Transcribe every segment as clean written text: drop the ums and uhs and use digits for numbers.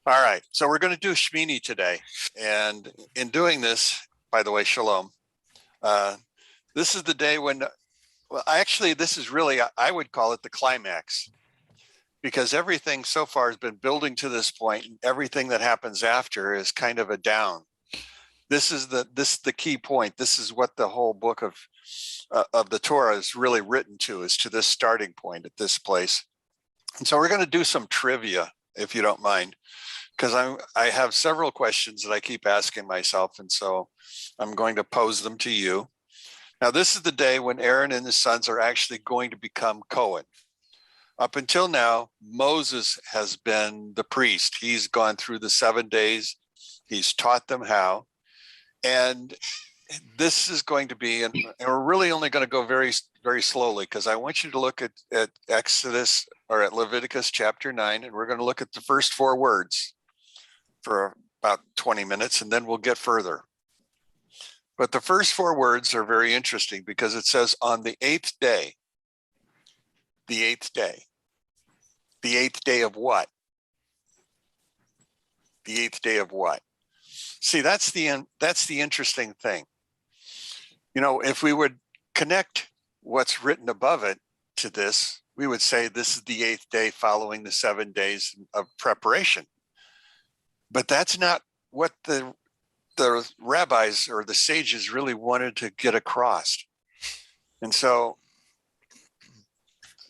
All right, so we're going to do Shemini today. And in doing this, by the way, shalom, this is the day when, well, actually, this is really, I would call it the climax, because everything so far has been building to this point, and everything that happens after is kind of a down. This is the key point. This is what the whole book of the Torah is really written to, is to this starting point at this place. And so we're going to do some trivia, if you don't mind, because I have several questions that I keep asking myself, and so I'm going to pose them to you. Now, this is the day when Aaron and his sons are actually going to become Cohen. Up until now, Moses has been the priest. He's gone through the 7 days. He's taught them how. And this is going to be, and we're really only going to go very, very slowly, because I want you to look at Exodus, or at Leviticus chapter 9, and we're going to look at the first 4 words for about 20 minutes, and then we'll get further. But the first 4 words are very interesting, because it says on the 8th day. The 8th day. The 8th day of what? The 8th day of what? See, that's the interesting thing. You know, if we would connect what's written above it to this, we would say this is the 8th day following the 7 days of preparation. But that's not what the rabbis or the sages really wanted to get across. And so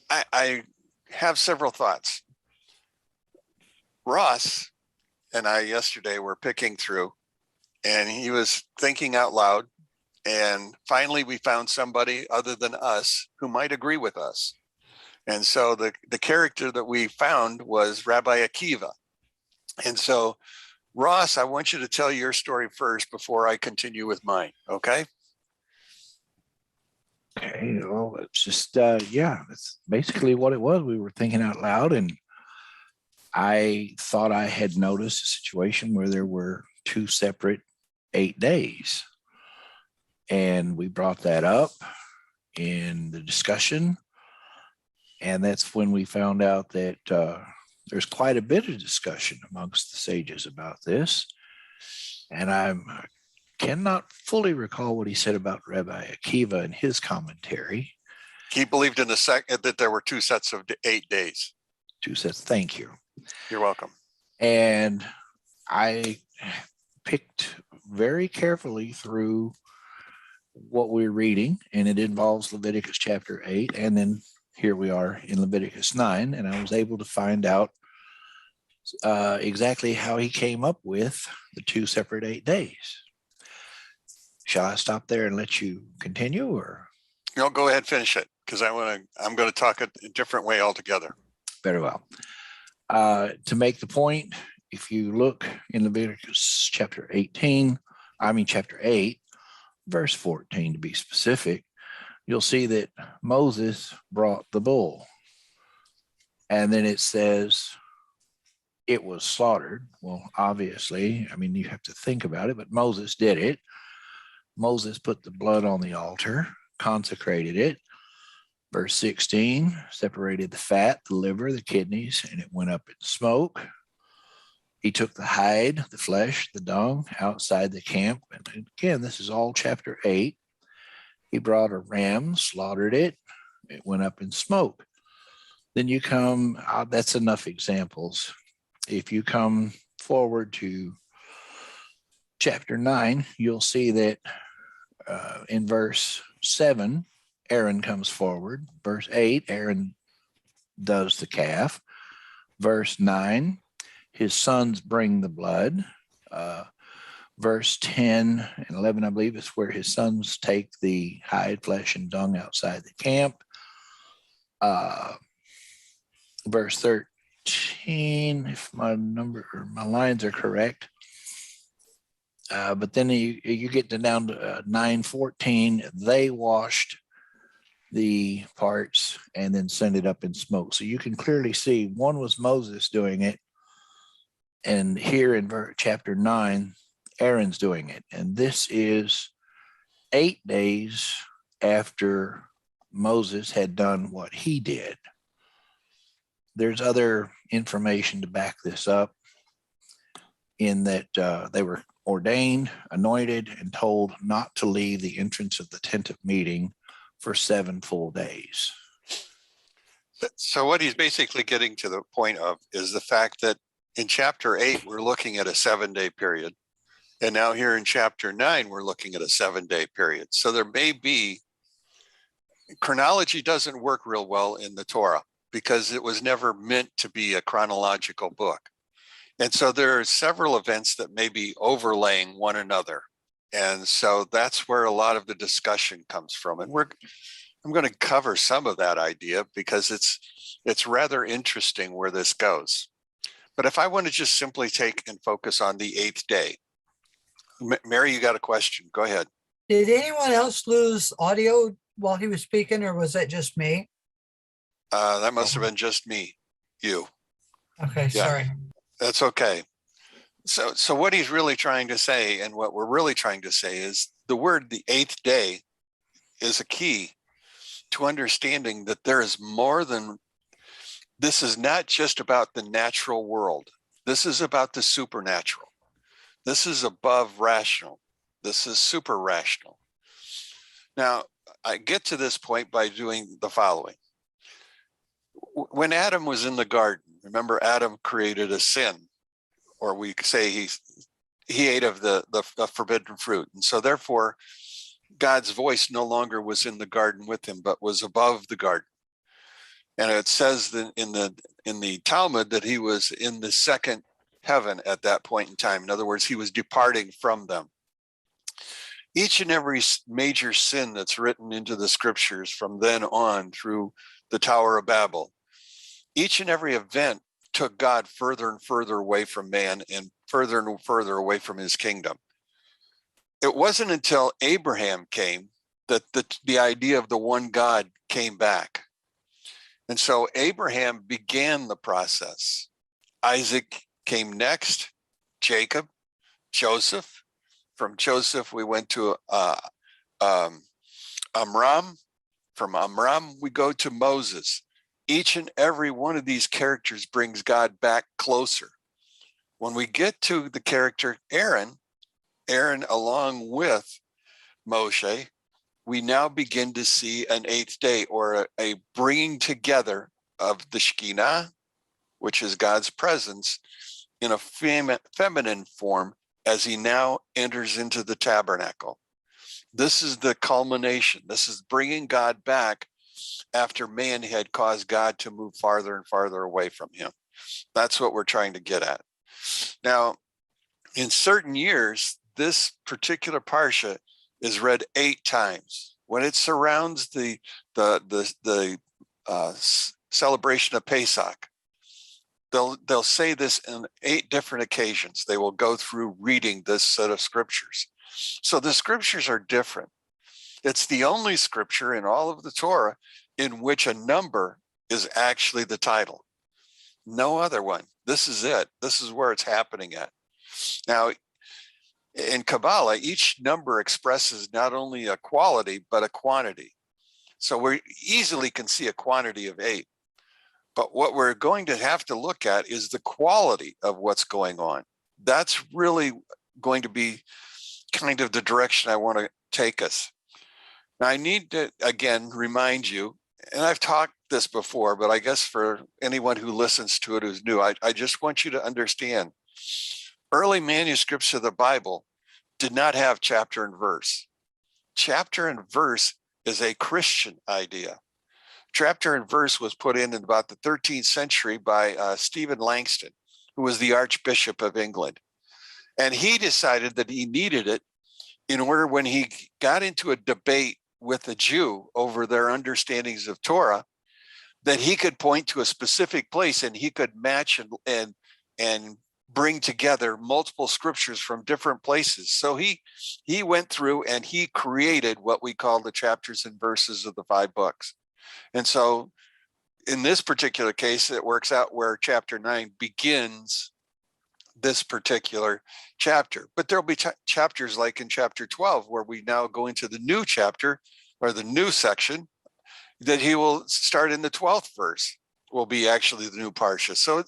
I have several thoughts. Ross and I yesterday were picking through, and he was thinking out loud. And finally, we found somebody other than us who might agree with us. And so the character that we found was Rabbi Akiva. And so, Ross, I want you to tell your story first before I continue with mine, okay? Okay, well, it's just, yeah, that's basically what it was. We were thinking out loud, and I thought I had noticed a situation where there were 2 separate 8 days. And we brought that up in the discussion. And that's when we found out that there's quite a bit of discussion amongst the sages about this. And I cannot fully recall what he said about Rabbi Akiva in his commentary. He believed in that there were 2 sets of 8 days. 2 sets. Thank you. You're welcome. And I picked very carefully through what we're reading, and it involves Leviticus chapter 8, and then here we are in Leviticus 9, and I was able to find out exactly how he came up with the 2 separate 8 days. Shall I stop there and let you continue, or? No, go ahead, finish it, because I'm going to talk a different way altogether. Very well. To make the point, if you look in Leviticus chapter 8, verse 14 to be specific, you'll see that Moses brought the bull. And then it says it was slaughtered. Well, obviously, I mean, you have to think about it, but Moses did it. Moses put the blood on the altar, consecrated it. Verse 16, separated the fat, the liver, the kidneys, and it went up in smoke. He took the hide, the flesh, the dung outside the camp. And again, this is all chapter 8. He brought a ram, slaughtered it. It went up in smoke. Then you come, that's enough examples. If you come forward to chapter 9, you'll see that in verse 7, Aaron comes forward. Verse 8, Aaron does the calf. Verse 9, his sons bring the blood. Verse 10 and 11, I believe, is where his sons take the hide, flesh, and dung outside the camp. Verse 13, if my lines are correct. But then you get down to 9:14. They washed the parts and then sent it up in smoke. So you can clearly see one was Moses doing it, and here in chapter 9, Aaron's doing it. And this is 8 days after Moses had done what he did. There's other information to back this up. in that they were ordained, anointed, and told not to leave the entrance of the tent of meeting for 7 full days. So what he's basically getting to the point of is the fact that in chapter 8, we're looking at a 7-day period. And now here in chapter 9, we're looking at a 7-day period. So there may be, chronology doesn't work real well in the Torah because it was never meant to be a chronological book. And so there are several events that may be overlaying one another. And so that's where a lot of the discussion comes from. And I'm going to cover some of that idea because it's rather interesting where this goes. But if I want to just simply take and focus on the 8th day, Mary, you got a question? Go ahead. Did anyone else lose audio while he was speaking, or was that just me? That must have been just me, you. Okay, Yeah. sorry. That's okay. So what he's really trying to say, and what we're really trying to say, is the word the 8th day is a key to understanding that there is more than, this is not just about the natural world. This is about the supernatural. This is above rational. This is super rational. Now, I get to this point by doing the following. When Adam was in the garden, remember Adam created a sin, or we say he ate of the forbidden fruit. And so therefore, God's voice no longer was in the garden with him, but was above the garden. And it says that in the Talmud that he was in the second heaven at that point in time. In other words, he was departing from them. Each and every major sin that's written into the scriptures from then on through the Tower of Babel, each and every event took God further and further away from man and further away from his kingdom. It wasn't until Abraham came that the idea of the one God came back. And so Abraham began the process. Isaac came next, Jacob, Joseph. From Joseph, we went to Amram. From Amram, we go to Moses. Each and every one of these characters brings God back closer. When we get to the character Aaron along with Moshe, we now begin to see an 8th day, or a bringing together of the Shekinah, which is God's presence, in a feminine form as he now enters into the tabernacle. This is the culmination. This is bringing God back after man had caused God to move farther and farther away from him. That's what we're trying to get at. Now, in certain years, this particular parsha is read 8 times. When it surrounds the celebration of Pesach, they'll say this in 8 different occasions. They will go through reading this set of scriptures. So the scriptures are different. It's the only scripture in all of the Torah in which a number is actually the title. No other one. This is it. This is where it's happening at. Now, in Kabbalah, each number expresses not only a quality, but a quantity. So we easily can see a quantity of 8. But what we're going to have to look at is the quality of what's going on. That's really going to be kind of the direction I want to take us. Now, I need to, again, remind you, and I've talked this before, but I guess for anyone who listens to it who's new, I just want you to understand, early manuscripts of the Bible did not have chapter and verse. Chapter and verse is a Christian idea. Chapter and verse was put in about the 13th century by Stephen Langston, who was the Archbishop of England. And he decided that he needed it in order, when he got into a debate with a Jew over their understandings of Torah, that he could point to a specific place and he could match and bring together multiple scriptures from different places. So he went through and he created what we call the chapters and verses of the 5 books. And so in this particular case, it works out where chapter 9 begins this particular chapter. But there'll be chapters like in chapter 12, where we now go into the new chapter, or the new section, that he will start in the 12th verse, will be actually the new parsha. So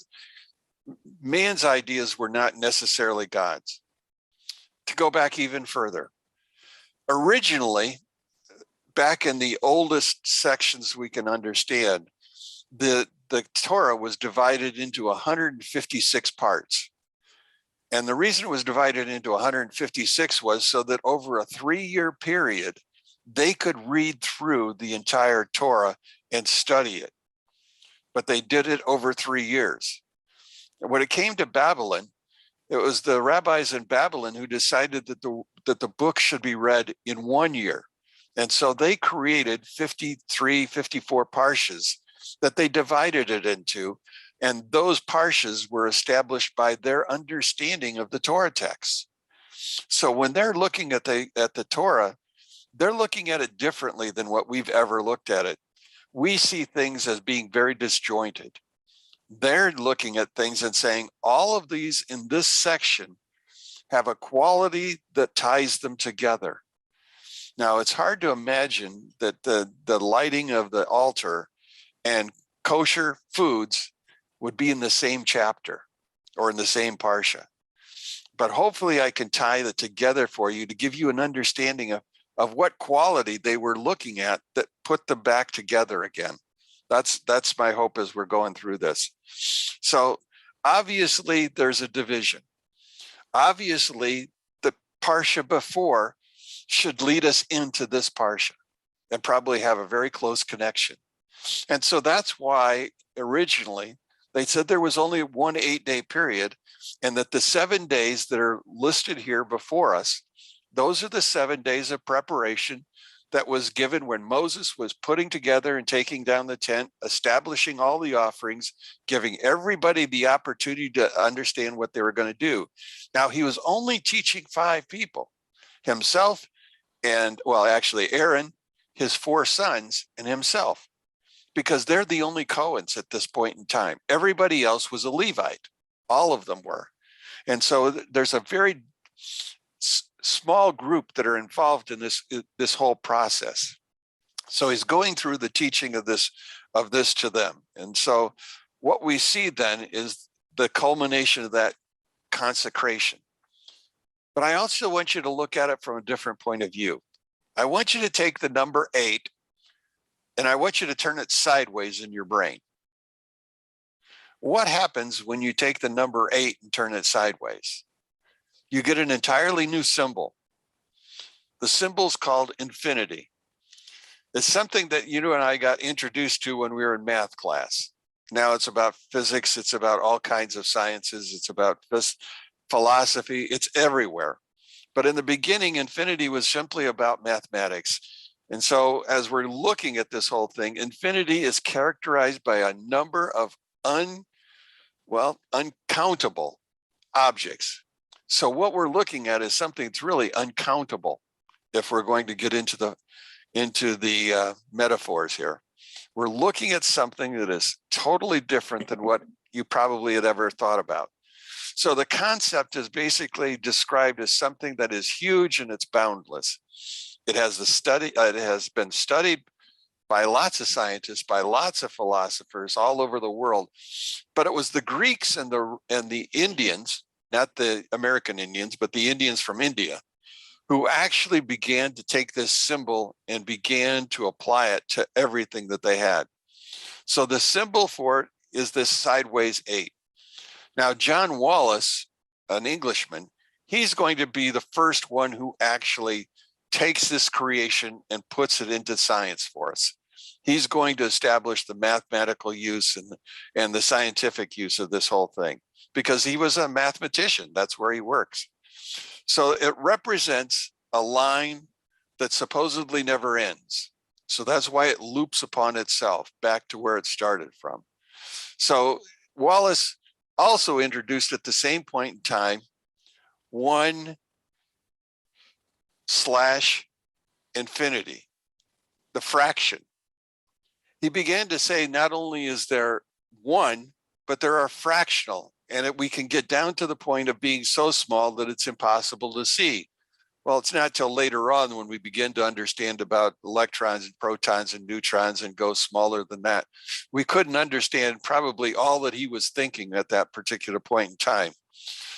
man's ideas were not necessarily God's. To go back even further, originally, back in the oldest sections we can understand, the Torah was divided into 156 parts. And the reason it was divided into 156 was so that over a 3-year period, they could read through the entire Torah and study it. But they did it over 3 years. And when it came to Babylon, it was the rabbis in Babylon who decided that the book should be read in 1 year. And so they created 53, 54 parshas that they divided it into. And those parshas were established by their understanding of the Torah text. So when they're looking at the Torah, they're looking at it differently than what we've ever looked at it. We see things as being very disjointed. They're looking at things and saying, all of these in this section have a quality that ties them together. Now, it's hard to imagine that the lighting of the altar and kosher foods would be in the same chapter or in the same parsha. But hopefully I can tie that together for you to give you an understanding of what quality they were looking at that put them back together again. That's my hope as we're going through this. So obviously there's a division. Obviously the parsha before should lead us into this parsha and probably have a very close connection. And so that's why originally they said there was only one 8-day period, and that the 7 days that are listed here before us, those are the 7 days of preparation that was given when Moses was putting together and taking down the tent, establishing all the offerings, giving everybody the opportunity to understand what they were going to do. Now, he was only teaching 5 people, himself and, well, actually Aaron, his 4 sons, and himself, because they're the only Cohens at this point in time. Everybody else was a Levite. All of them were. And so there's a very small group that are involved in this whole process. So he's going through the teaching of this to them. And so what we see then is the culmination of that consecration. But I also want you to look at it from a different point of view. I want you to take the number 8 and I want you to turn it sideways in your brain. What happens when you take the number 8 and turn it sideways? You get an entirely new symbol. The symbol's called infinity. It's something that you and I got introduced to when we were in math class. Now it's about physics, it's about all kinds of sciences, it's about philosophy, it's everywhere. But in the beginning, infinity was simply about mathematics. And so as we're looking at this whole thing, infinity is characterized by a number of uncountable objects. So what we're looking at is something that's really uncountable if we're going to get into the metaphors here. We're looking at something that is totally different than what you probably had ever thought about. So the concept is basically described as something that is huge and it's boundless. It has been studied by lots of scientists, by lots of philosophers all over the world. But it was the Greeks and the Indians, not the American Indians, but the Indians from India, who actually began to take this symbol and began to apply it to everything that they had. So the symbol for it is this sideways 8. Now, John Wallace, an Englishman, he's going to be the first one who actually takes this creation and puts it into science for us. He's going to establish the mathematical use and the scientific use of this whole thing, because he was a mathematician. That's where he works. So it represents a line that supposedly never ends. So that's why it loops upon itself back to where it started from. So Wallace also introduced at the same point in time 1/infinity, the fraction. He began to say not only is there 1, but there are fractional, and we can get down to the point of being so small that it's impossible to see. Well, it's not till later on when we begin to understand about electrons and protons and neutrons and go smaller than that. We couldn't understand probably all that he was thinking at that particular point in time.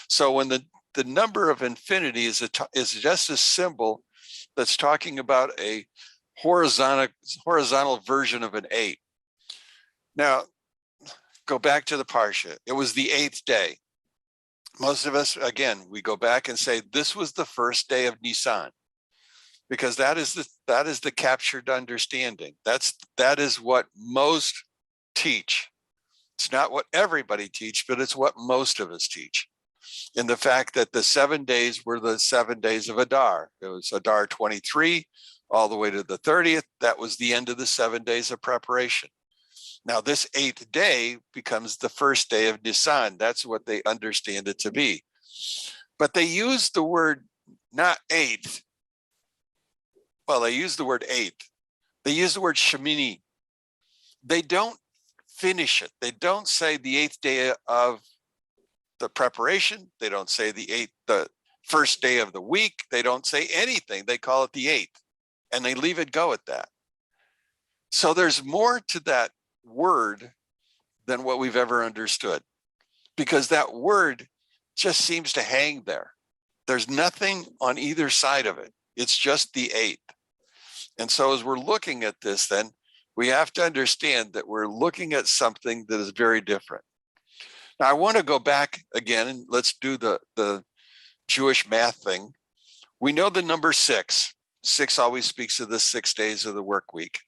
So when the number of infinity is just a symbol that's talking about a horizontal version of an 8. Now, go back to the Parsha. It was the 8th day. Most of us, again, we go back and say this was the first day of Nisan, because that is the captured understanding. That is what most teach. It's not what everybody teach, but it's what most of us teach. In the fact that the 7 days were the 7 days of Adar. It was Adar 23 all the way to the 30th. That was the end of the 7 days of preparation. Now, this 8th day becomes the first day of Nisan. That's what they understand it to be. But they use the word not 8th. Well, they use the word 8th. They use the word Shemini. They don't finish it. They don't say the 8th day of the preparation. They don't say the first day of the week. They don't say anything. They call it the 8th, and they leave it go at that. So there's more to that word than what we've ever understood, because that word just seems to hang there. There's nothing on either side of it. It's just the 8th. And so as we're looking at this, then we have to understand that we're looking at something that is very different. Now, I want to go back again and let's do the Jewish math thing. We know the number 6. 6 always speaks of the 6 days of the work week.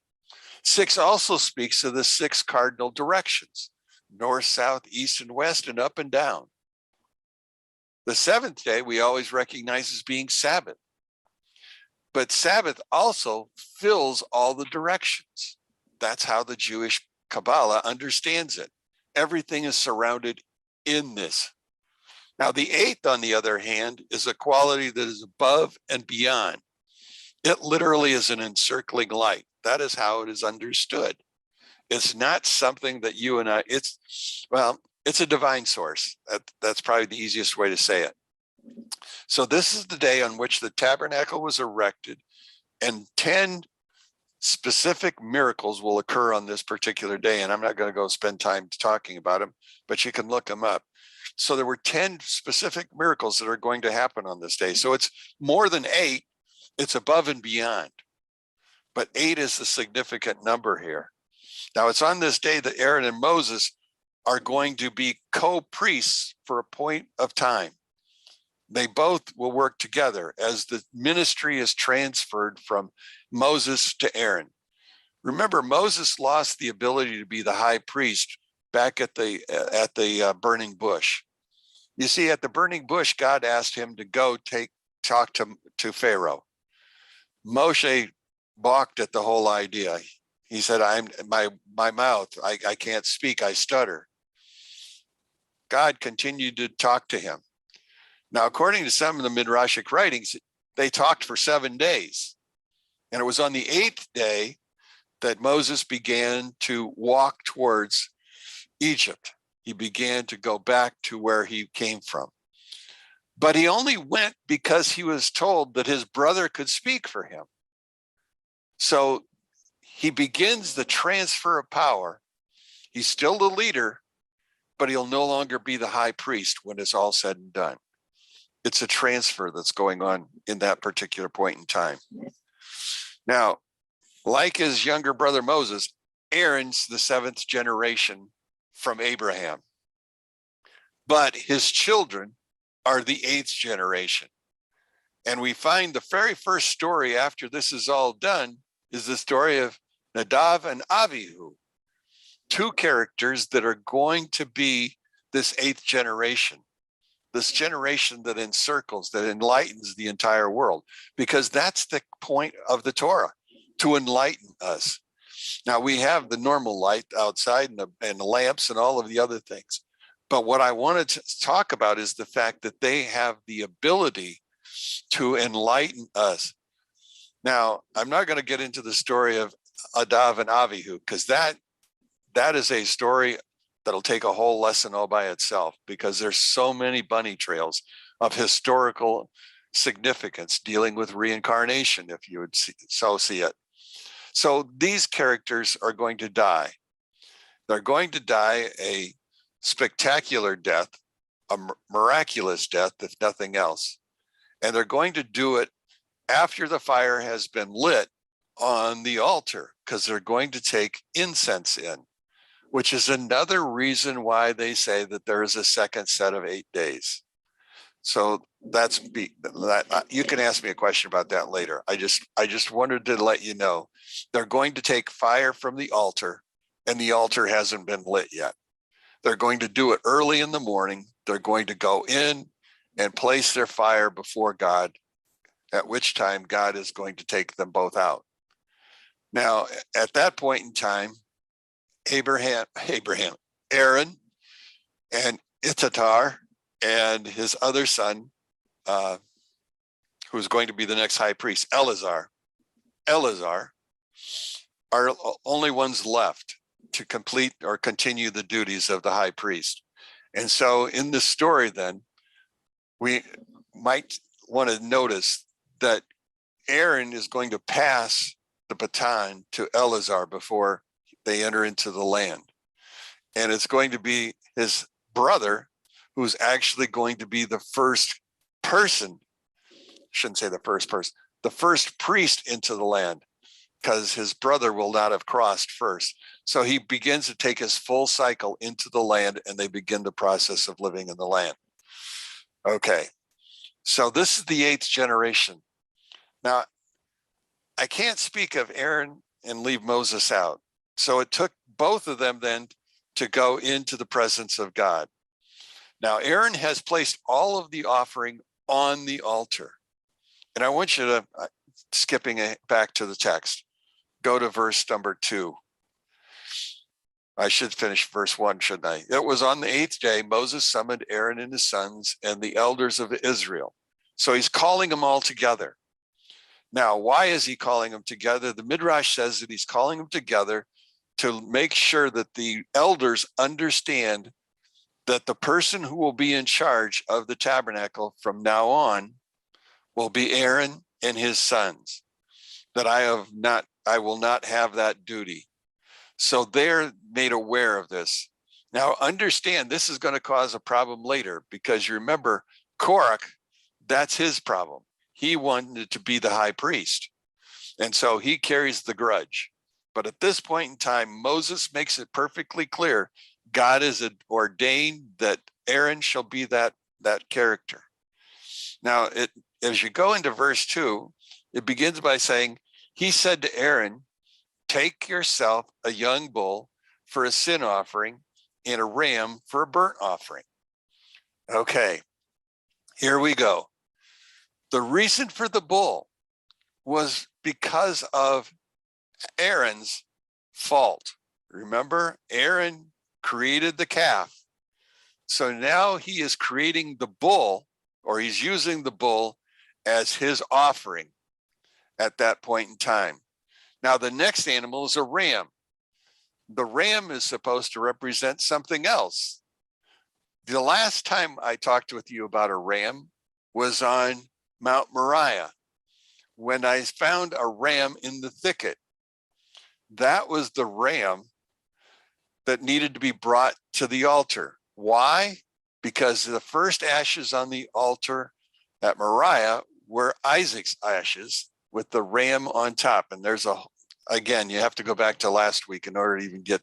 6 also speaks of the 6 cardinal directions: north, south, east, and west, and up and down. The 7th day we always recognize as being Sabbath. But Sabbath also fills all the directions. That's how the Jewish Kabbalah understands it. Everything is surrounded in this. Now, the 8th, on the other hand, is a quality that is above and beyond. It literally is an encircling light. That is how it is understood. It's not something that you and I, it's a divine source. That's probably the easiest way to say it. So this is the day on which the tabernacle was erected, and 10 specific miracles will occur on this particular day. And I'm not going to go spend time talking about them, but you can look them up. So there were 10 specific miracles that are going to happen on this day. So it's more than 8, it's above and beyond. But 8 is the significant number here. Now, it's on this day that Aaron and Moses are going to be co-priests for a point of time. They both will work together as the ministry is transferred from Moses to Aaron. Remember, Moses lost the ability to be the high priest back at the burning bush. You see, at the burning bush, God asked him to go talk to Pharaoh. Moshe balked at the whole idea. He said, my mouth, I can't speak, I stutter. God continued to talk to him. Now, according to some of the Midrashic writings, they talked for 7 days. And it was on the 8th day that Moses began to walk towards Egypt. He began to go back to where he came from. But he only went because he was told that his brother could speak for him. So he begins the transfer of power. He's still the leader, but he'll no longer be the high priest when it's all said and done. It's a transfer that's going on in that particular point in time. Now, like his younger brother Moses, Aaron's the 7th generation from Abraham, but his children are the 8th generation. And we find the very first story after this is all done is the story of Nadav and Avihu, 2 characters that are going to be this 8th generation, this generation that encircles, that enlightens the entire world, because that's the point of the Torah, to enlighten us. Now, we have the normal light outside and the lamps and all of the other things. But what I wanted to talk about is the fact that they have the ability to enlighten us. Now, I'm not going to get into the story of Nadav and Avihu, because that is a story that'll take a whole lesson all by itself, because there's so many bunny trails of historical significance, dealing with reincarnation, if you would see it. So these characters are going to die. They're going to die a spectacular death, a miraculous death, if nothing else. And they're going to do it after the fire has been lit on the altar, because they're going to take incense in, which is another reason why they say that there is a second set of 8 days. So that's that. You can ask me a question about that later. I just wanted to let you know they're going to take fire from the altar, and the altar hasn't been lit yet. They're going to do it early in the morning. They're going to go in and place their fire before God, at which time God is going to take them both out. Now, at that point in time, Aaron and Itatar and his other son, who's going to be the next high priest, Eleazar, are only ones left to complete or continue the duties of the high priest. And so in this story, then, we might want to notice that Aaron is going to pass the baton to Eleazar before they enter into the land. And it's going to be his brother who's actually going to be the first person, shouldn't say the first person, the first priest into the land, because his brother will not have crossed first. So he begins to take his full cycle into the land, and they begin the process of living in the land. Okay, so this is the 8th generation. Now, I can't speak of Aaron and leave Moses out. So it took both of them then to go into the presence of God. Now, Aaron has placed all of the offering on the altar. And I want you to, skipping back to the text, go to verse number 2. I should finish verse 1, shouldn't I? It was on the 8th day, Moses summoned Aaron and his sons and the elders of Israel. So he's calling them all together. Now, why is he calling them together? The Midrash says that he's calling them together to make sure that the elders understand that the person who will be in charge of the tabernacle from now on will be Aaron and his sons, that I will not have that duty. So they're made aware of this. Now, understand, this is going to cause a problem later, because you remember Korach, that's his problem. He wanted to be the high priest. And so he carries the grudge. But at this point in time, Moses makes it perfectly clear God has ordained that Aaron shall be that character. Now, as you go into verse 2, it begins by saying, he said to Aaron, take yourself a young bull for a sin offering and a ram for a burnt offering. Okay, here we go. The reason for the bull was because of Aaron's fault. Remember, Aaron created the calf. So now he is creating the bull, or he's using the bull as his offering at that point in time. Now, the next animal is a ram. The ram is supposed to represent something else. The last time I talked with you about a ram was on Mount Moriah, when I found a ram in the thicket. That was the ram that needed to be brought to the altar. Why? Because the first ashes on the altar at Moriah were Isaac's ashes with the ram on top. And there's again, you have to go back to last week in order to even get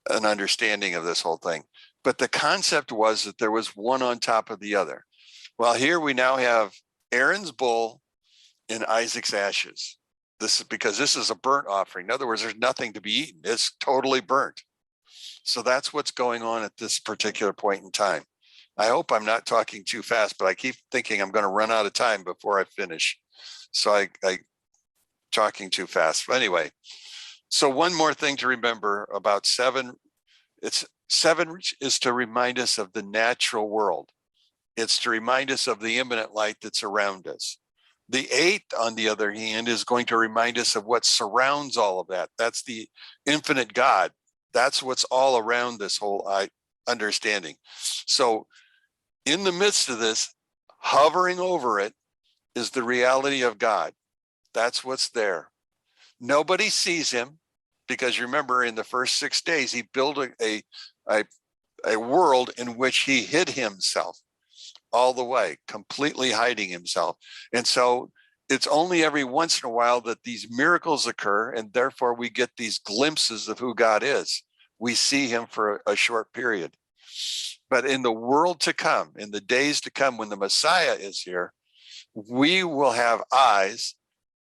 an understanding of this whole thing. But the concept was that there was one on top of the other. Well, here we now have Aaron's bull and Isaac's ashes. This is because this is a burnt offering. In other words, there's nothing to be eaten. It's totally burnt. So that's what's going on at this particular point in time. I hope I'm not talking too fast, but I keep thinking I'm going to run out of time before I finish. So I talking too fast. But anyway, so one more thing to remember about 7. 7 is to remind us of the natural world. It's to remind us of the imminent light that's around us. The 8, on the other hand, is going to remind us of what surrounds all of that. That's the infinite God. That's what's all around this whole understanding. So in the midst of this, hovering over it, is the reality of God. That's what's there. Nobody sees him because remember in the first 6 days, he built a world in which he hid himself all the way, completely hiding himself. And so it's only every once in a while that these miracles occur, and therefore we get these glimpses of who God is. We see him for a short period. But in the world to come, in the days to come, when the Messiah is here, we will have eyes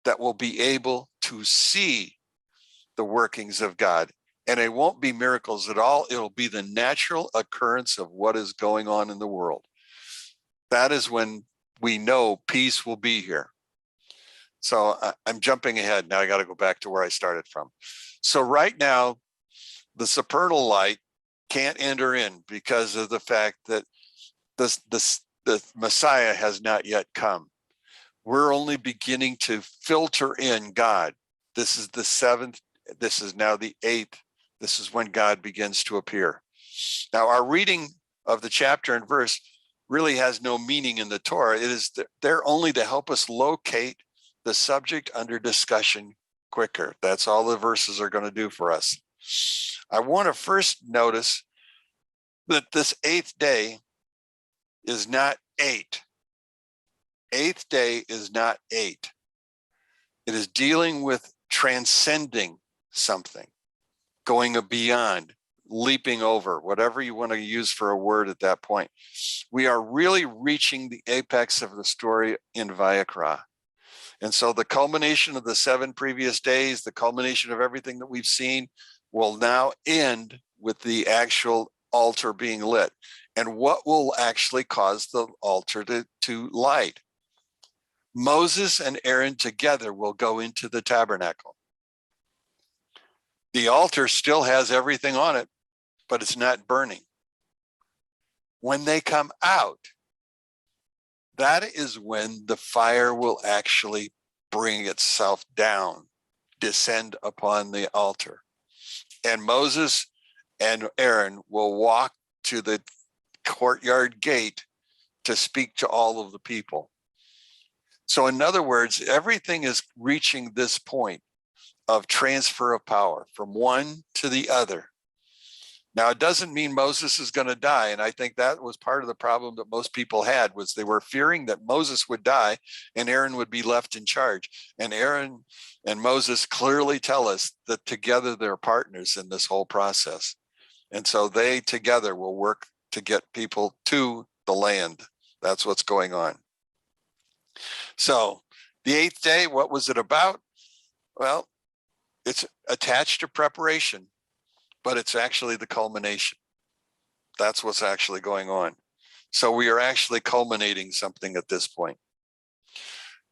that will be able to see the workings of God. And it won't be miracles at all. It'll be the natural occurrence of what is going on in the world. That is when we know peace will be here. So I'm jumping ahead. Now I got to go back to where I started from. So right now, the supernal light can't enter in because of the fact that the Messiah has not yet come. We're only beginning to filter in God. This is the 7th. This is now the 8th. This is when God begins to appear. Now, our reading of the chapter and verse really has no meaning in the Torah. It is there only to help us locate the subject under discussion quicker. That's all the verses are going to do for us. I want to first notice that this 8th day is not 8. 8th day is not 8. It is dealing with transcending something, going beyond, leaping over, whatever you want to use for a word at that point. We are really reaching the apex of the story in Vayikra. And so the culmination of the 7 previous days, the culmination of everything that we've seen will now end with the actual altar being lit. And what will actually cause the altar to light? Moses and Aaron together will go into the tabernacle. The altar still has everything on it, but it's not burning. When they come out, that is when the fire will actually bring itself down, descend upon the altar. And Moses and Aaron will walk to the courtyard gate to speak to all of the people. So in other words, everything is reaching this point of transfer of power from one to the other. Now, it doesn't mean Moses is going to die. And I think that was part of the problem that most people had, was they were fearing that Moses would die and Aaron would be left in charge. And Aaron and Moses clearly tell us that together they're partners in this whole process. And so they together will work to get people to the land. That's what's going on. So the 8th day, what was it about? Well, it's attached to preparation, but it's actually the culmination. That's what's actually going on. So we are actually culminating something at this point.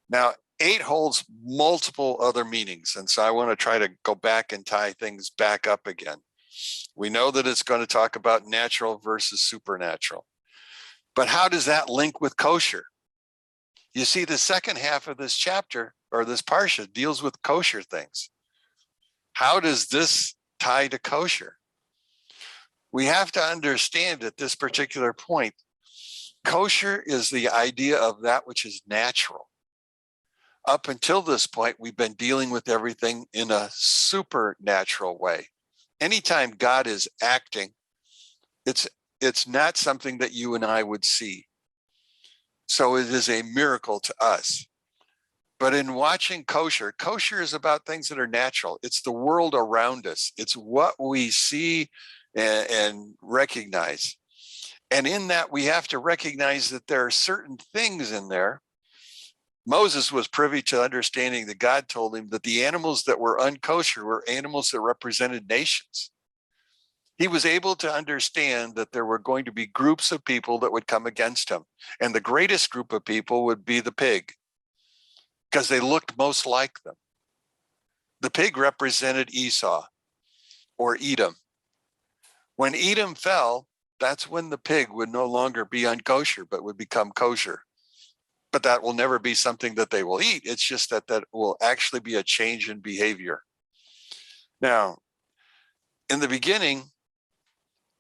Now, 8 holds multiple other meanings. And so I want to try to go back and tie things back up again. We know that it's going to talk about natural versus supernatural. But how does that link with kosher? You see, the second half of this chapter, or this parsha, deals with kosher things. How does this tie to kosher? We have to understand at this particular point, kosher is the idea of that which is natural. Up until this point, we've been dealing with everything in a supernatural way. Anytime God is acting, it's not something that you and I would see. So it is a miracle to us. But in watching kosher, kosher is about things that are natural. It's the world around us. It's what we see and recognize. And in that, we have to recognize that there are certain things in there. Moses was privy to understanding that God told him that the animals that were unkosher were animals that represented nations. He was able to understand that there were going to be groups of people that would come against him. And the greatest group of people would be the pig, because they looked most like them. The pig represented Esau or Edom. When Edom fell, that's when the pig would no longer be unkosher, but would become kosher. But that will never be something that they will eat. It's just that will actually be a change in behavior. Now, in the beginning,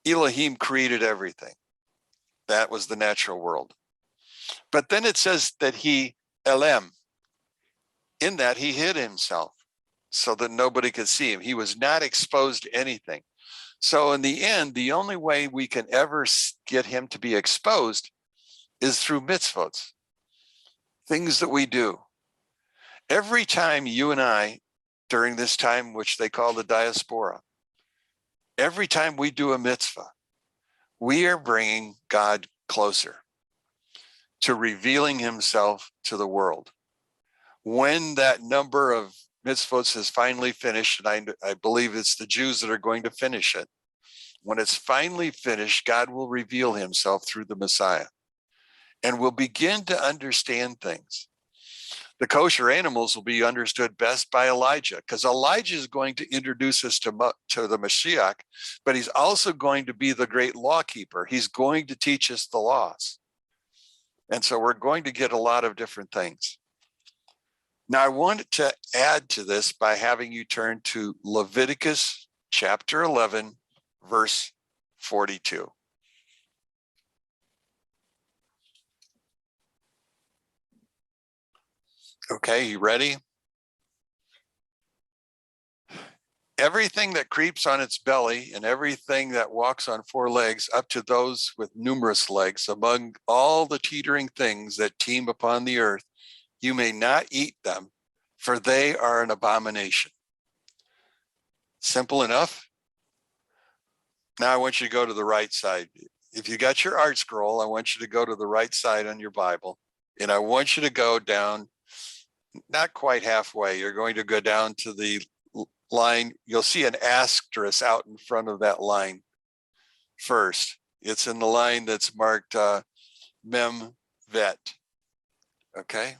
Elohim created everything. That was the natural world. But then it says that he Elem. In that he hid himself so that nobody could see him. He was not exposed to anything. So in the end, the only way we can ever get him to be exposed is through mitzvot, things that we do. Every time you and I, during this time, which they call the diaspora, every time we do a mitzvah, we are bringing God closer to revealing himself to the world. When that number of mitzvot is finally finished, and I believe it's the Jews that are going to finish it, when it's finally finished, God will reveal himself through the Messiah, and we'll begin to understand things. The kosher animals will be understood best by Elijah, because Elijah is going to introduce us to the Mashiach, but he's also going to be the great law keeper. He's going to teach us the laws. And so we're going to get a lot of different things. Now, I wanted to add to this by having you turn to Leviticus chapter 11, verse 42. Okay, you ready? Everything that creeps on its belly and everything that walks on four legs, up to those with numerous legs, among all the teetering things that teem upon the earth, you may not eat them, for they are an abomination. Simple enough. Now I want you to go to the right side. If you got your art scroll, I want you to go to the right side on your Bible, and I want you to go down, not quite halfway. You're going to go down to the line. You'll see an asterisk out in front of that line first. It's in the line that's marked Mem Vet. Okay,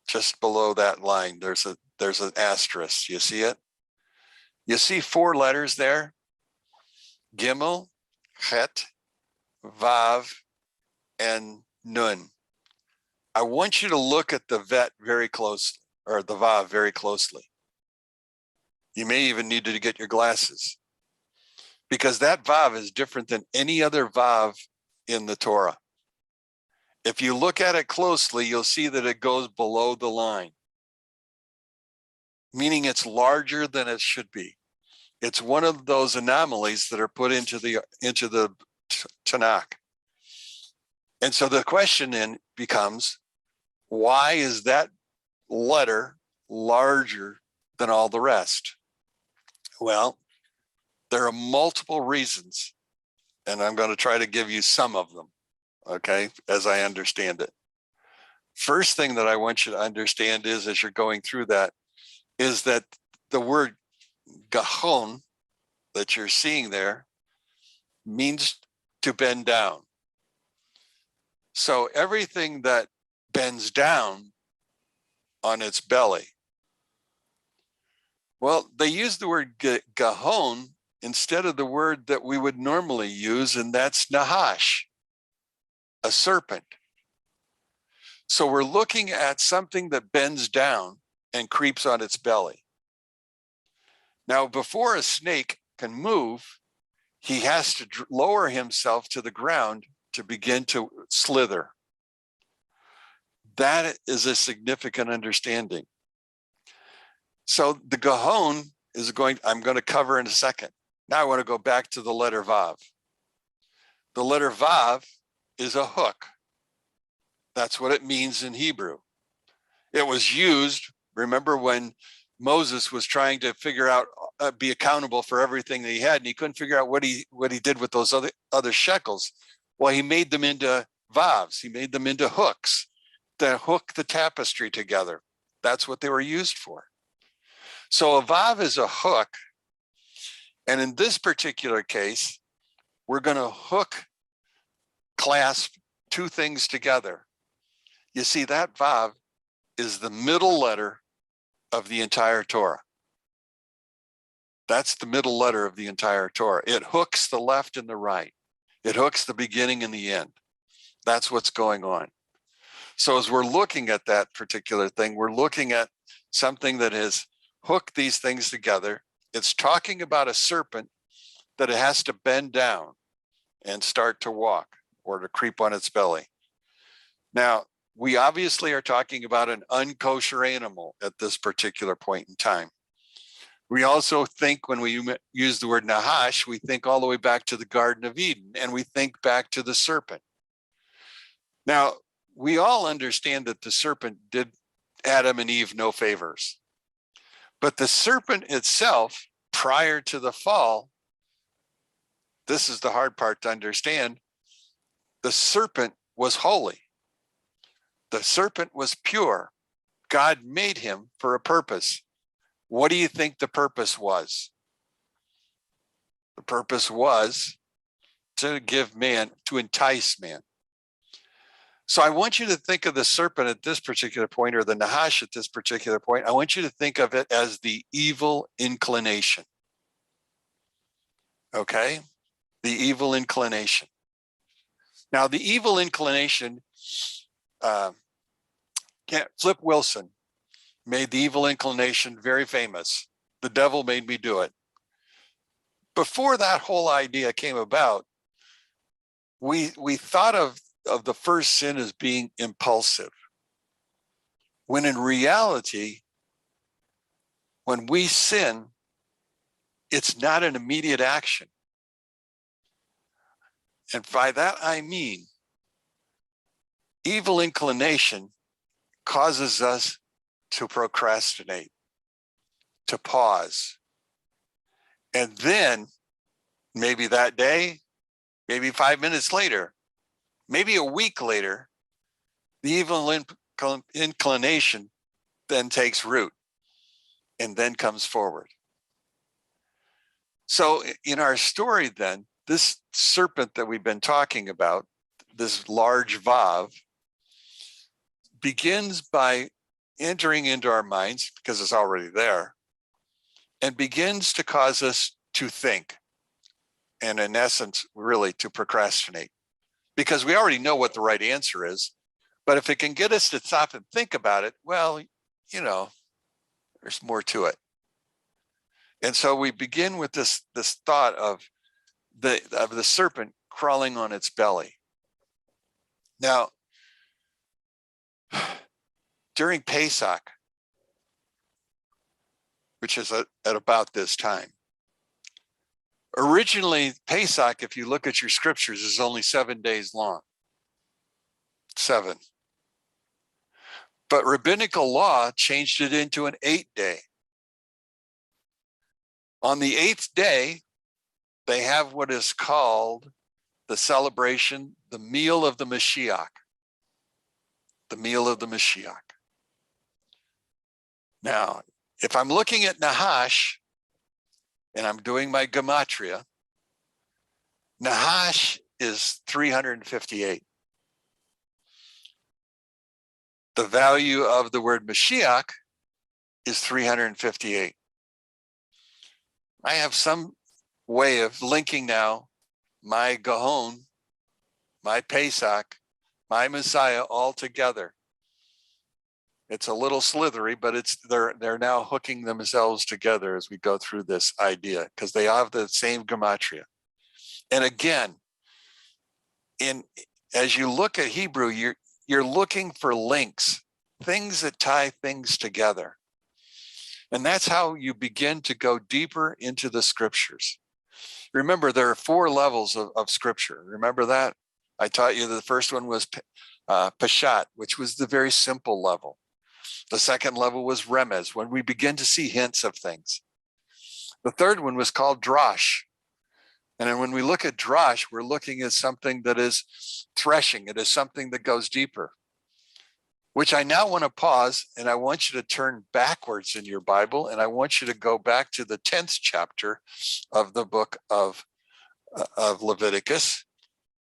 just below that line, there's an asterisk. You see it? You see four letters there: Gimel, Het, Vav, and Nun. I want you to look at the vet very closely, or the Vav very closely. You may even need to get your glasses, because that Vav is different than any other Vav in the Torah. If you look at it closely, you'll see that it goes below the line, meaning it's larger than it should be. It's one of those anomalies that are put into the Tanakh. And so the question then becomes, why is that letter larger than all the rest? Well, there are multiple reasons, and I'm going to try to give you some of them, okay, as I understand it. First thing that I want you to understand is, as you're going through that, is that the word gahon that you're seeing there means to bend down. So everything that bends down on its belly, well, they use the word gahon instead of the word that we would normally use, and that's nahash, a serpent. So we're looking at something that bends down and creeps on its belly. Now, before a snake can move, he has to lower himself to the ground to begin to slither. That is a significant understanding. So the gahon is I'm going to cover in a second. Now I want to go back to the letter Vav. The letter Vav is a hook. That's what it means in Hebrew. It was used, remember when Moses was trying to figure out, be accountable for everything that he had, and he couldn't figure out what he did with those other shekels. Well, he made them into Vavs. He made them into hooks to hook the tapestry together. That's what they were used for. So a Vav is a hook. And in this particular case, we're going to clasp two things together. You see, that Vav is the middle letter of the entire Torah. That's the middle letter of the entire Torah. It hooks the left and the right. It hooks the beginning and the end. That's what's going on. So as we're looking at that particular thing, we're looking at something that has hooked these things together. It's talking about a serpent that it has to bend down and start to walk or to creep on its belly. Now, we obviously are talking about an unkosher animal at this particular point in time. We also think when we use the word Nahash, we think all the way back to the Garden of Eden, and we think back to the serpent. Now, we all understand that the serpent did Adam and Eve no favors. But the serpent itself, prior to the fall, this is the hard part to understand, the serpent was holy. The serpent was pure. God made him for a purpose. What do you think the purpose was? The purpose was to give man, to entice man. So I want you to think of the serpent at this particular point, or the Nahash at this particular point. I want you to think of it as the evil inclination. Okay? The evil inclination. Now, the evil inclination, Flip Wilson made the evil inclination very famous. The devil made me do it. Before that whole idea came about, we thought of the first sin as being impulsive, when in reality, when we sin, it's not an immediate action. And by that I mean, evil inclination causes us to procrastinate, to pause. And then maybe that day, maybe 5 minutes later, maybe a week later, the evil inclination then takes root and then comes forward. So in our story then, this serpent that we've been talking about, this large Vav, begins by entering into our minds, because it's already there, and begins to cause us to think, and in essence, really to procrastinate, because we already know what the right answer is. But if it can get us to stop and think about it, well, you know, there's more to it. And so we begin with this thought of the serpent crawling on its belly. Now, during Pesach, which is at about this time, originally Pesach, if you look at your scriptures, is only 7 days long. 7. But rabbinical law changed it into an 8-day. On the 8th day, they have what is called the celebration, the meal of the Mashiach. The meal of the Mashiach. Now, if I'm looking at Nahash and I'm doing my gematria, Nahash is 358. The value of the word Mashiach is 358. I have some way of linking now my Gahon, my Pesach, my Messiah all together. It's a little slithery, but they're now hooking themselves together as we go through this idea, because they have the same gematria. And again, as you look at Hebrew, you're looking for links, things that tie things together. And that's how you begin to go deeper into the scriptures. Remember, there are 4 levels of scripture. Remember that? I taught you that the first one was Parashat, which was the very simple level. The second level was Remez, when we begin to see hints of things. The third one was called Drash. And then when we look at Drash, we're looking at something that is threshing. It is something that goes deeper, which I now want to pause, and I want you to turn backwards in your Bible, and I want you to go back to the 10th chapter of the book of Leviticus,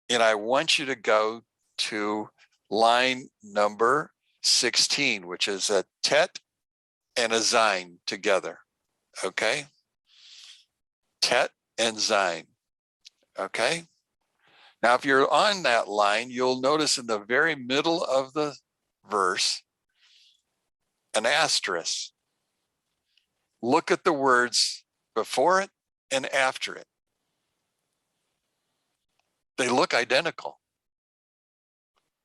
and I want you to go to line number 16, which is a tet and a zayin together, okay? Tet and zayin, okay? Now, if you're on that line, you'll notice in the very middle of the verse, an asterisk. Look at the words before it and after it. They look identical.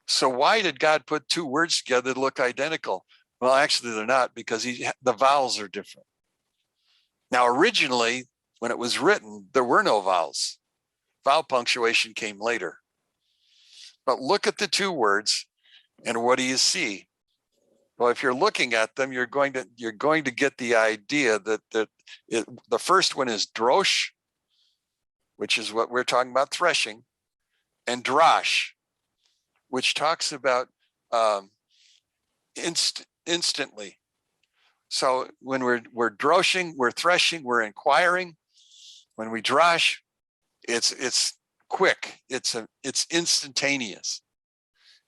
So why did God put two words together that look identical? Well, actually they're not, because the vowels are different. Now, originally, when it was written, there were no vowels. Vowel punctuation came later. But look at the two words, and what do you see? Well, if you're looking at them, you're going to get the idea that the first one is drosh, which is what we're talking about, threshing, and drash, which talks about instantly. So when we're droshing, we're threshing, we're inquiring. When we drash, it's quick. It's instantaneous.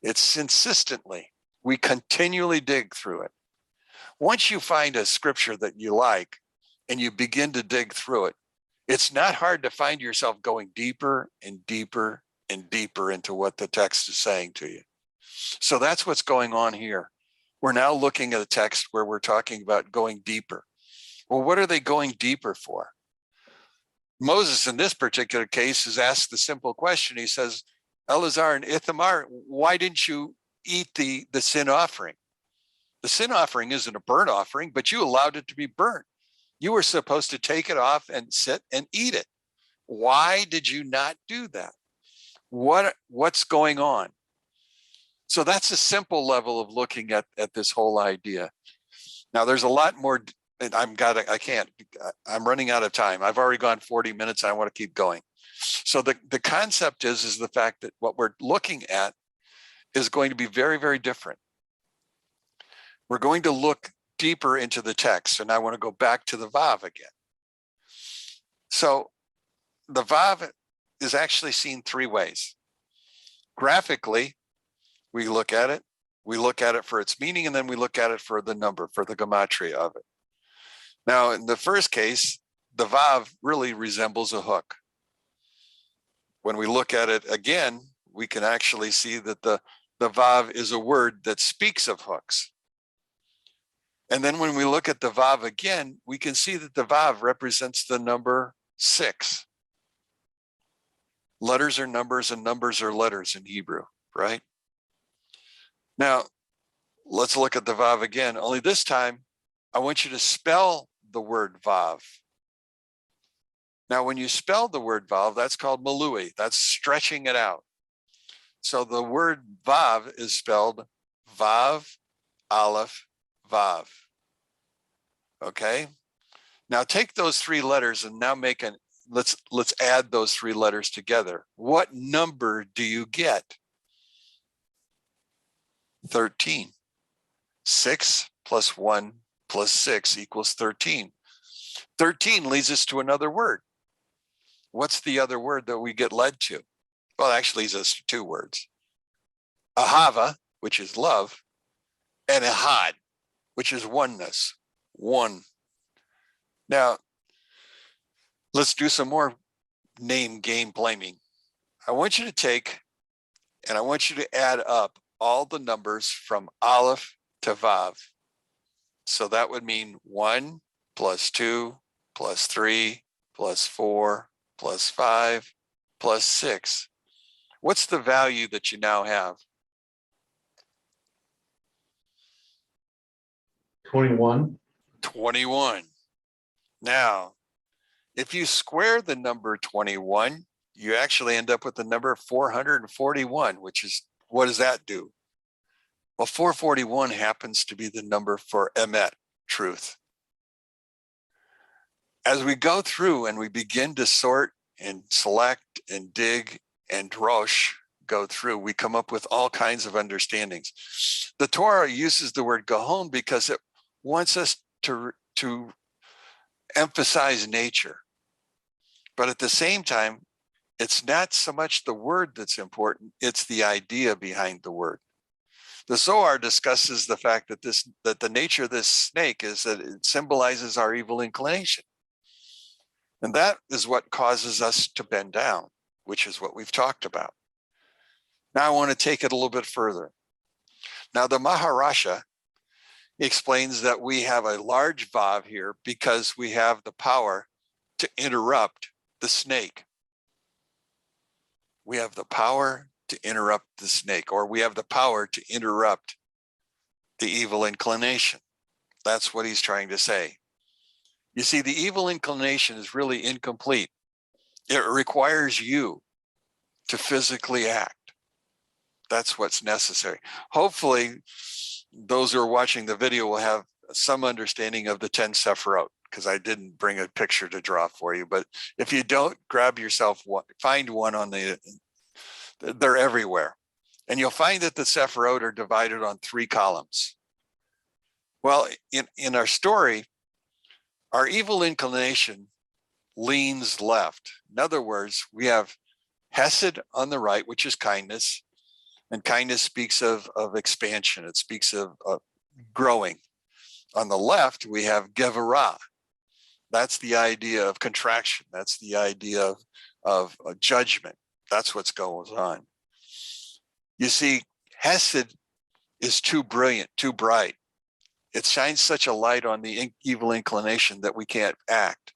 It's insistently. We continually dig through it. Once you find a scripture that you like and you begin to dig through it, it's not hard to find yourself going deeper and deeper and deeper into what the text is saying to you. So that's what's going on here. We're now looking at a text where we're talking about going deeper. Well, what are they going deeper for? Moses, in this particular case, is asked the simple question. He says, Eleazar and Ithamar, why didn't you eat the sin offering? The sin offering isn't a burnt offering, but you allowed it to be burnt. You were supposed to take it off and sit and eat it. Why did you not do that? What's going on? So that's a simple level of looking at this whole idea. Now, there's a lot more, and I'm running out of time. I've already gone 40 minutes. I want to keep going. So the concept is the fact that what we're looking at is going to be very, very different. We're going to look deeper into the text, and I want to go back to the Vav again. So the Vav is actually seen three ways. Graphically, we look at it for its meaning, and then we look at it for the number, for the gematria of it. Now, in the first case, the Vav really resembles a hook. When we look at it again, we can actually see that the Vav is a word that speaks of hooks. And then when we look at the Vav again, we can see that the Vav represents the number 6. Letters are numbers and numbers are letters in Hebrew, right? Now, let's look at the Vav again, only this time, I want you to spell the word Vav. Now, when you spell the word Vav, that's called malui. That's stretching it out. So the word Vav is spelled Vav, Aleph, Vav. Okay? Now take those 3 letters and now let's add those 3 letters together. What number do you get? 13. 6 plus 1 plus 6 equals 13. 13 leads us to another word. What's the other word that we get led to? Well, it actually leads us to 2 words. Ahava, which is love, and Ehad, which is oneness, one. Now, let's do some more name game blaming. I want you to take, and I want you to add up all the numbers from Aleph to Vav. So that would mean 1 plus 2 plus 3 plus 4 plus 5 plus 6. What's the value that you now have? 21. 21. Now, if you square the number 21, you actually end up with the number 441, which is, what does that do? Well, 441 happens to be the number for emet, truth. As we go through and we begin to sort and select and dig and drosh, go through, we come up with all kinds of understandings. The Torah uses the word gahon because it wants us to emphasize nature. But at the same time, it's not so much the word that's important, it's the idea behind the word. The Zohar discusses the fact that the nature of this snake is that it symbolizes our evil inclination. And that is what causes us to bend down, which is what we've talked about. Now I want to take it a little bit further. Now the Maharasha explains that we have a large Vav here because we have the power to interrupt the snake. We have the power to interrupt the snake, or we have the power to interrupt the evil inclination. That's what he's trying to say. You see, the evil inclination is really incomplete. It requires you to physically act. That's what's necessary. Hopefully, those who are watching the video will have some understanding of the 10 Sephiroth, because I didn't bring a picture to draw for you. But if you don't, grab yourself one, find one on they're everywhere. And you'll find that the Sephiroth are divided on 3 columns. Well, in our story, our evil inclination leans left. In other words, we have Hesed on the right, which is kindness. And kindness speaks of expansion. It speaks of growing. On the left, we have Gevarah. That's the idea of contraction. That's the idea of judgment. That's what's going on. You see, Hesed is too brilliant, too bright. It shines such a light on the evil inclination that we can't act.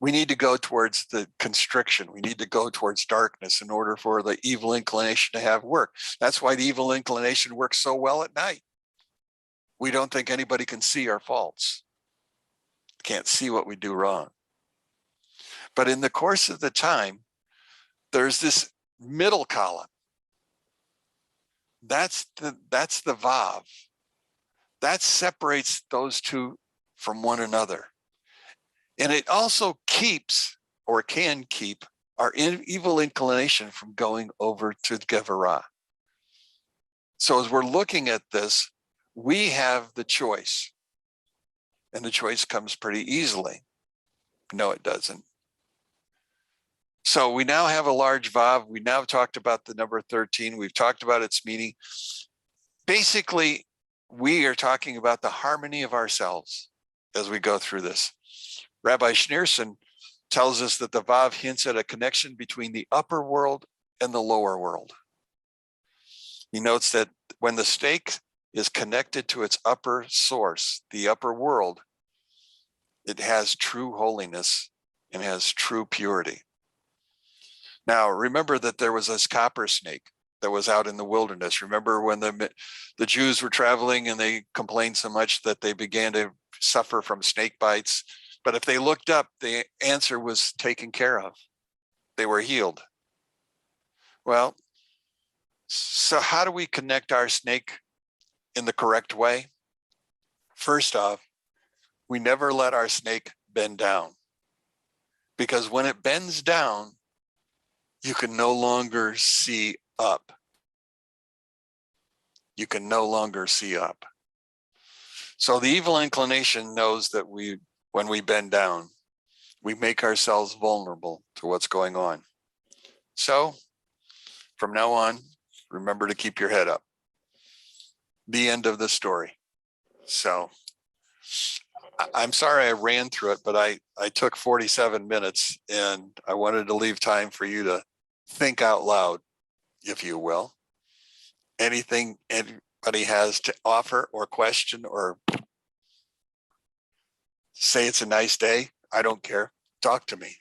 We need to go towards the constriction. We need to go towards darkness in order for the evil inclination to have work. That's why the evil inclination works so well at night. We don't think anybody can see our faults. Can't see what we do wrong. But in the course of the time, there's this middle column. That's the Vav. That separates those two from one another. And it also keeps, or can keep, our evil inclination from going over to Gevarah. So as we're looking at this, we have the choice. And the choice comes pretty easily. No, it doesn't. So we now have a large Vav. We now talked about the number 13. We've talked about its meaning. Basically, we are talking about the harmony of ourselves as we go through this. Rabbi Schneerson tells us that the Vav hints at a connection between the upper world and the lower world. He notes that when the snake is connected to its upper source, the upper world, it has true holiness and has true purity. Now, remember that there was this copper snake that was out in the wilderness. Remember when the Jews were traveling and they complained so much that they began to suffer from snake bites. But if they looked up, the answer was taken care of. They were healed. Well, so how do we connect our snake in the correct way? First off, we never let our snake bend down. Because when it bends down, you can no longer see up. You can no longer see up. So the evil inclination knows that when we bend down, we make ourselves vulnerable to what's going on. So from now on, remember to keep your head up. The end of the story. So I'm sorry I ran through it, but I took 47 minutes and I wanted to leave time for you to think out loud, if you will. Anything anybody has to offer or question or say it's a nice day, I don't care. Talk to me.